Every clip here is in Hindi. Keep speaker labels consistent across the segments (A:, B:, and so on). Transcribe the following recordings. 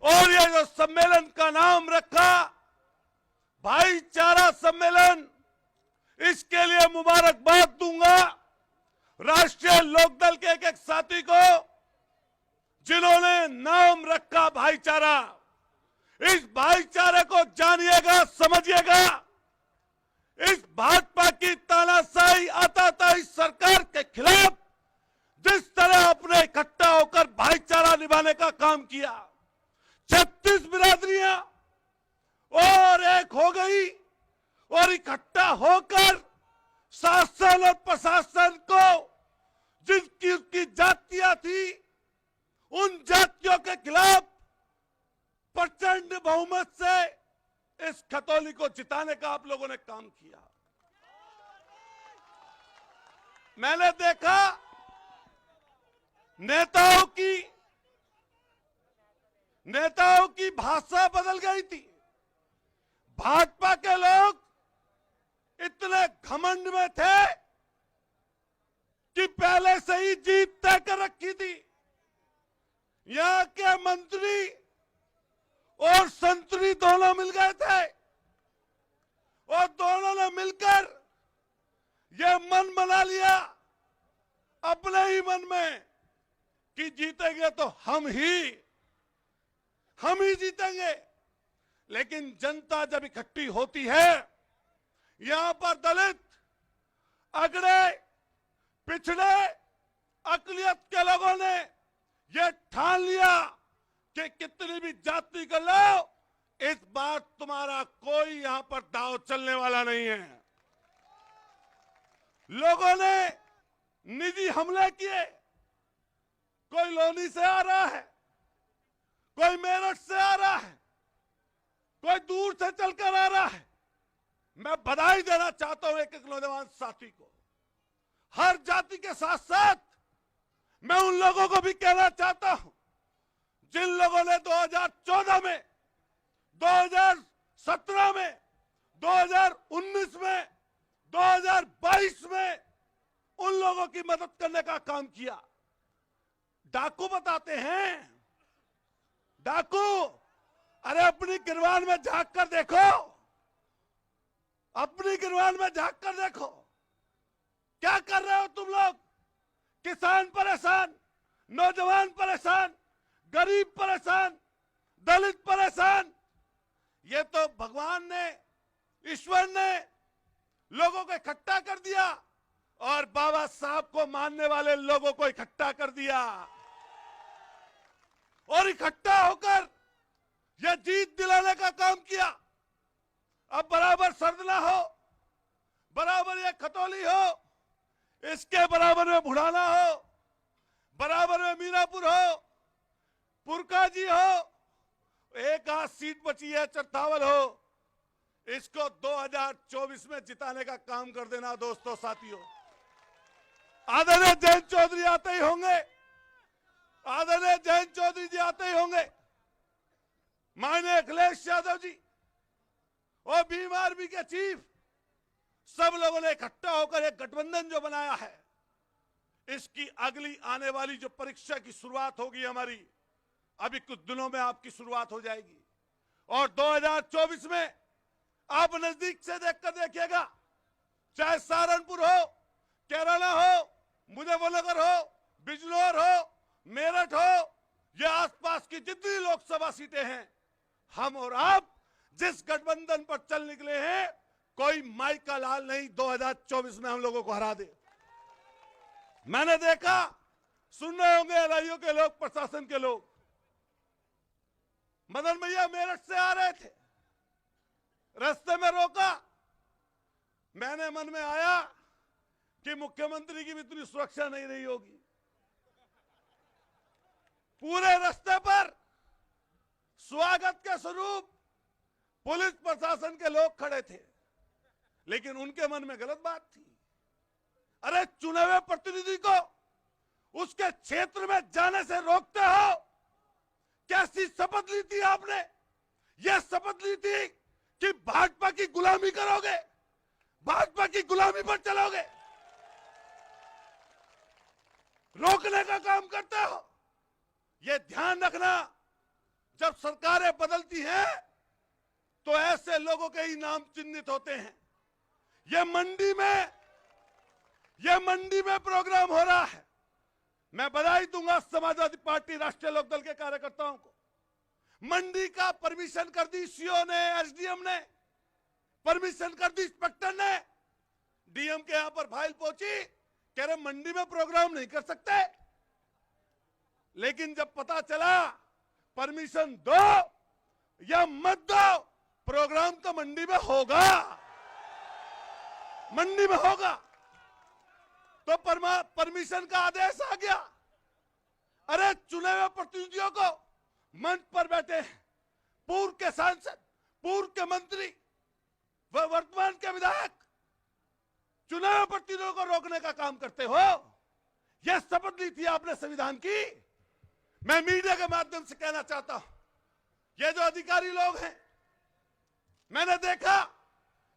A: और ये जो सम्मेलन का नाम रखा भाईचारा सम्मेलन, इसके लिए मुबारकबाद दूंगा राष्ट्रीय लोकदल के एक साथी को जिन्होंने नाम रखा भाईचारा। इस भाईचारे को जानिएगा, समझिएगा। इस भाजपा की तानाशाही आताताई सरकार के खिलाफ जिस तरह अपने इकट्ठा होकर भाईचारा निभाने का काम किया, 36 बिरादरियां और एक हो गई और इकट्ठा होकर शासन और प्रशासन को जिनकी उसकी जातियां थी, उन जातियों के खिलाफ प्रचंड बहुमत से इस खतौली को जिताने का आप लोगों ने काम किया। मैंने देखा नेताओं की भाषा बदल गई थी। भाजपा के लोग इतने घमंड में थे कि पहले से ही जीत तय कर रखी थी। यहां के मंत्री और संतरी दोनों मिल गए थे और दोनों ने मिलकर यह मन बना लिया अपने ही मन में कि जीतेंगे तो हम ही जीतेंगे। लेकिन जनता जब इकट्ठी होती है, यहां पर दलित, अगड़े, पिछड़े, अकलियत के लोगों ने यह ठान लिया कि कितनी भी जाति कर लो, इस बार तुम्हारा कोई यहां पर दांव चलने वाला नहीं है। लोगों ने निजी हमले किए। कोई लोनी से आ रहा है, कोई मेरठ से आ रहा है, कोई दूर से चलकर आ रहा है। मैं बधाई देना चाहता हूं एक एक नौजवान साथी को। हर जाति के साथ साथ मैं उन लोगों को भी कहना चाहता हूं जिन लोगों ने 2014 में, 2017 में, 2019 में, 2022 में उन लोगों की मदद करने का काम किया। डाकू बताते हैं, डाकू, अरे अपनी गिरवान में झांक कर देखो, अपनी गिरवान में झांक कर देखो, क्या कर रहे हो तुम लोग। किसान परेशान, नौजवान परेशान, गरीब परेशान, दलित परेशान। ये तो भगवान ने, ईश्वर ने लोगों को इकट्ठा कर दिया और बाबा साहब को मानने वाले लोगों को इकट्ठा कर दिया और इकट्ठा होकर यह जीत दिलाने का काम किया। अब बराबर सरदला हो, बराबर ये खतौली हो, इसके बराबर में बुढ़ाना हो, बराबर में मीनापुर हो, पुरका जी हो, एक आध सीट बची है चरथावल हो, इसको 2024 में जिताने का काम कर देना दोस्तों, साथियों। आदरणीय जयंत चौधरी आते ही होंगे, आदरणीय जयंत चौधरी जी आते ही होंगे, माननीय अखिलेश यादव जी और भीम आर्मी के चीफ, सब लोगों ने इकट्ठा होकर एक गठबंधन जो बनाया है, इसकी अगली आने वाली जो परीक्षा की शुरुआत होगी हमारी, अभी कुछ दिनों में आपकी शुरुआत हो जाएगी। और 2024 में आप नजदीक से देखकर देखिएगा, चाहे सहारनपुर हो, केरला हो, मुजफ्फरनगर हो, बिजनौर हो, मेरठ हो, या आसपास की जितनी लोकसभा सीटें हैं, हम और आप जिस गठबंधन पर चल निकले हैं, कोई माई का लाल नहीं 2024 में हम लोगों को हरा दे। मैंने देखा, सुन रहे होंगे एलआईओ के लोग, प्रशासन के लोग, मदन भैया मेरठ से आ रहे थे, रास्ते में रोका। मैंने मन में आया कि मुख्यमंत्री की भी इतनी सुरक्षा नहीं रही होगी। पूरे रास्ते पर स्वागत के स्वरूप पुलिस प्रशासन के लोग खड़े थे, लेकिन उनके मन में गलत बात थी। अरे चुने हुए प्रतिनिधि को उसके क्षेत्र में जाने से रोकते हो। कैसी शपथ ली थी आपने? यह शपथ ली थी कि भाजपा की गुलामी करोगे, भाजपा की गुलामी पर चलोगे, रोकने का काम करते हो। यह ध्यान रखना, जब सरकारें बदलती हैं तो ऐसे लोगों के ही नाम चिन्हित होते हैं। ये मंडी में प्रोग्राम हो रहा है। मैं बधाई दूंगा समाजवादी पार्टी राष्ट्रीय लोकदल के कार्यकर्ताओं को। मंडी का परमिशन कर दी सीओ ने, एसडीएम ने परमिशन कर दी, इंस्पेक्टर ने। डीएम के यहां पर फाइल पहुंची, कह रहे मंडी में प्रोग्राम नहीं कर सकते। लेकिन जब पता चला परमिशन दो या मत दो, प्रोग्राम तो मंडी में होगा, मंडी में होगा। तो परमिशन का आदेश आ गया। अरे चुने हुए प्रतिनिधियों को मंच पर बैठे पूर्व के सांसद, पूर्व के मंत्री, वर्तमान के विधायक, चुने हुए प्रतिनिधियों को रोकने का काम करते हो। यह शपथ ली थी आपने संविधान की। मैं मीडिया के माध्यम से कहना चाहता हूं, ये जो अधिकारी लोग हैं, मैंने देखा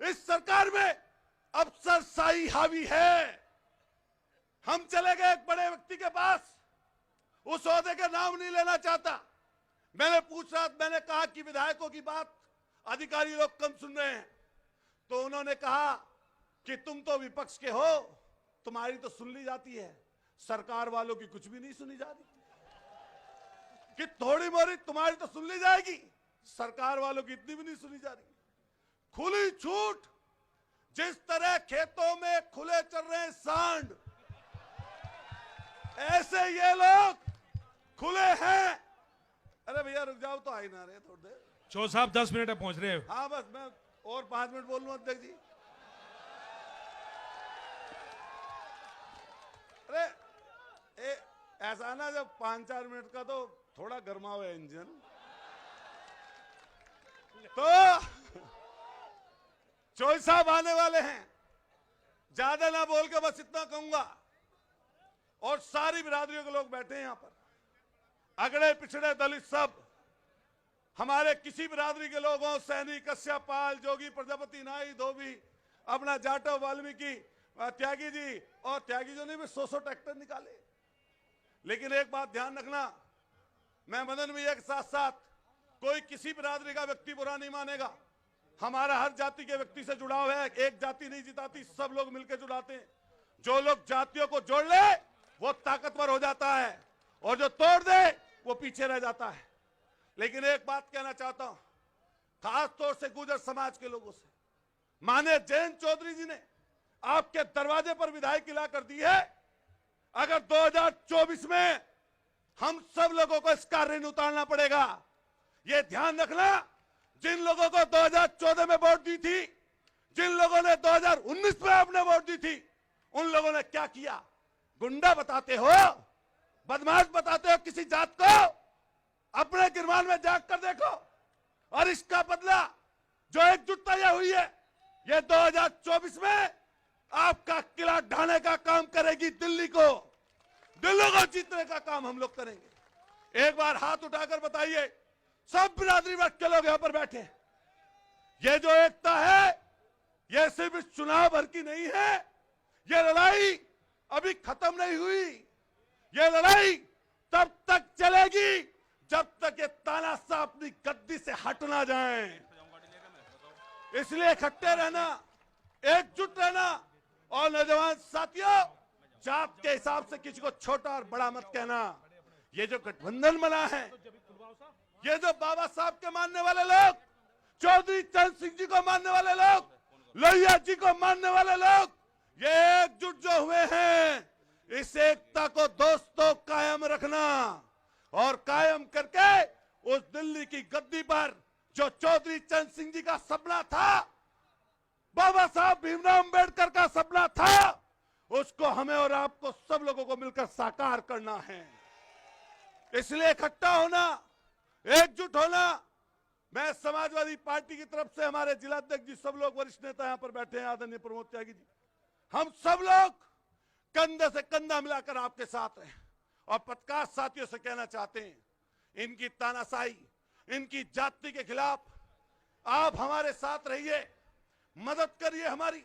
A: इस सरकार में अफसरशाही हावी है। हम चले गए एक बड़े व्यक्ति के पास, उस ओहदे का नाम नहीं लेना चाहता। मैंने कहा कि विधायकों की बात अधिकारी लोग कम सुन रहे हैं। तो उन्होंने कहा कि तुम तो विपक्ष के हो, तुम्हारी तो सुन ली जाती है, सरकार वालों की कुछ भी नहीं सुनी जाती। कि थोड़ी मोरी तुम्हारी तो सुन ली जाएगी, सरकार वालों की इतनी भी नहीं सुनी जा रही। खुली छूट। जिस तरह खेतों में खुले चल रहे हैं सांड, ऐसे ये लोग खुले हैं। अरे भैया रुक जाओ, तो आई ना रहे थोड़ी देर।
B: चौ साहब 10 मिनट में पहुंच रहे हैं।
A: हाँ बस मैं और 5 मिनट बोल लूं अध्यक्ष जी। अरे ऐसा ना, जब 5-4 मिनट का तो थोड़ा गर्मा हुआ इंजन। तो चोई साहब आने वाले हैं, ज्यादा ना बोल के बस इतना कहूंगा। और सारी बिरादरियों के लोग बैठे हैं यहां पर, अगड़े पिछड़े दलित सब, हमारे किसी बिरादरी के लोग हों, सैनी, कश्यप, पाल, जोगी, प्रजापति, नाई, धोबी, अपना जाटव, वाल्मीकि, त्यागी जी, और त्यागी जी ने भी 100 ट्रैक्टर निकाले। लेकिन एक बात ध्यान रखना, मैं मदन भैया के साथ साथ कोई किसी बिरादरी का व्यक्ति बुरा नहीं मानेगा। हमारा हर जाति के व्यक्ति से जुड़ाव है। एक जाति नहीं जिताती, सब लोग मिलकर जुड़ाते हैं। जो लोग जातियों को जोड़ ले वो ताकतवर हो जाता है, और जो तोड़ दे वो पीछे रह जाता है। लेकिन एक बात कहना चाहता हूं, खास तौर से गुर्जर समाज के लोगों से। माने जयंत चौधरी जी ने आपके दरवाजे पर विधायक ला कर दी है। अगर 2024 में हम सब लोगों को इस कार्य में उतारना पड़ेगा। यह ध्यान रखना, जिन लोगों को 2014 में वोट दी थी, जिन लोगों ने 2019 में आपने वोट दी थी, उन लोगों ने क्या किया? गुंडा बताते हो, बदमाश बताते हो किसी जात को। अपने गिरमान में जाग कर देखो। और इसका बदला जो एकजुटता यह हुई है, यह 2024 में आपका किला ढाने का काम करेगी। दिल्ली को जीतने का काम हम लोग करेंगे। एक बार हाथ उठाकर बताइए, सब बिरादरी वर्ग के लोग यहां पर बैठे हैं। ये जो एकता है, ये सिर्फ इस चुनाव भर की नहीं है। ये लड़ाई अभी खत्म नहीं हुई। ये लड़ाई तब तक चलेगी जब तक ये तानाशाह अपनी गद्दी से हट ना जाए। इसलिए इकट्ठे रहना, एकजुट रहना। और नौजवान साथियों, जात के हिसाब से किसी को छोटा और बड़ा मत कहना। ये जो गठबंधन बना है, ये जो बाबा साहब के मानने वाले लोग, चौधरी चरण सिंह जी को मानने वाले लोग, लोहिया जी को मानने वाले लोग, ये एकजुट जो हुए हैं, इस एकता को दोस्तों कायम रखना। और कायम करके उस दिल्ली की गद्दी पर जो चौधरी चरण सिंह जी का सपना था, बाबा साहब भीमराव अंबेडकर का सपना था, उसको हमें और आपको सब लोगों को मिलकर साकार करना है। इसलिए इकट्ठा होना, एकजुट होना। मैं समाजवादी पार्टी की तरफ से हमारे जिला अध्यक्ष जी, सब लोग वरिष्ठ नेता यहां पर बैठे हैं, आदरणीय प्रमोद त्यागी जी, हम सब लोग कंधे से कंधा मिलाकर आपके साथ हैं। और पत्रकार साथियों से कहना चाहते हैं, इनकी तानाशाही, इनकी जाति के खिलाफ आप हमारे साथ रहिए, मदद करिए हमारी।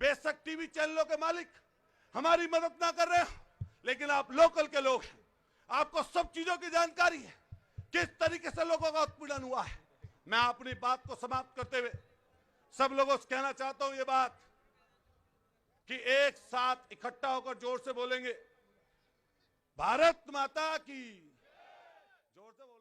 A: बेशक टीवी चैनलों के मालिक हमारी मदद ना कर रहे हो, लेकिन आप लोकल के लोग हैं, आपको सब चीजों की जानकारी है। किस तरीके से लोगों का उत्पीड़न हुआ है। मैं अपनी बात को समाप्त करते हुए सब लोगों से कहना चाहता हूं ये बात कि एक साथ इकट्ठा होकर जोर से बोलेंगे, भारत माता की। जोर से बोलो।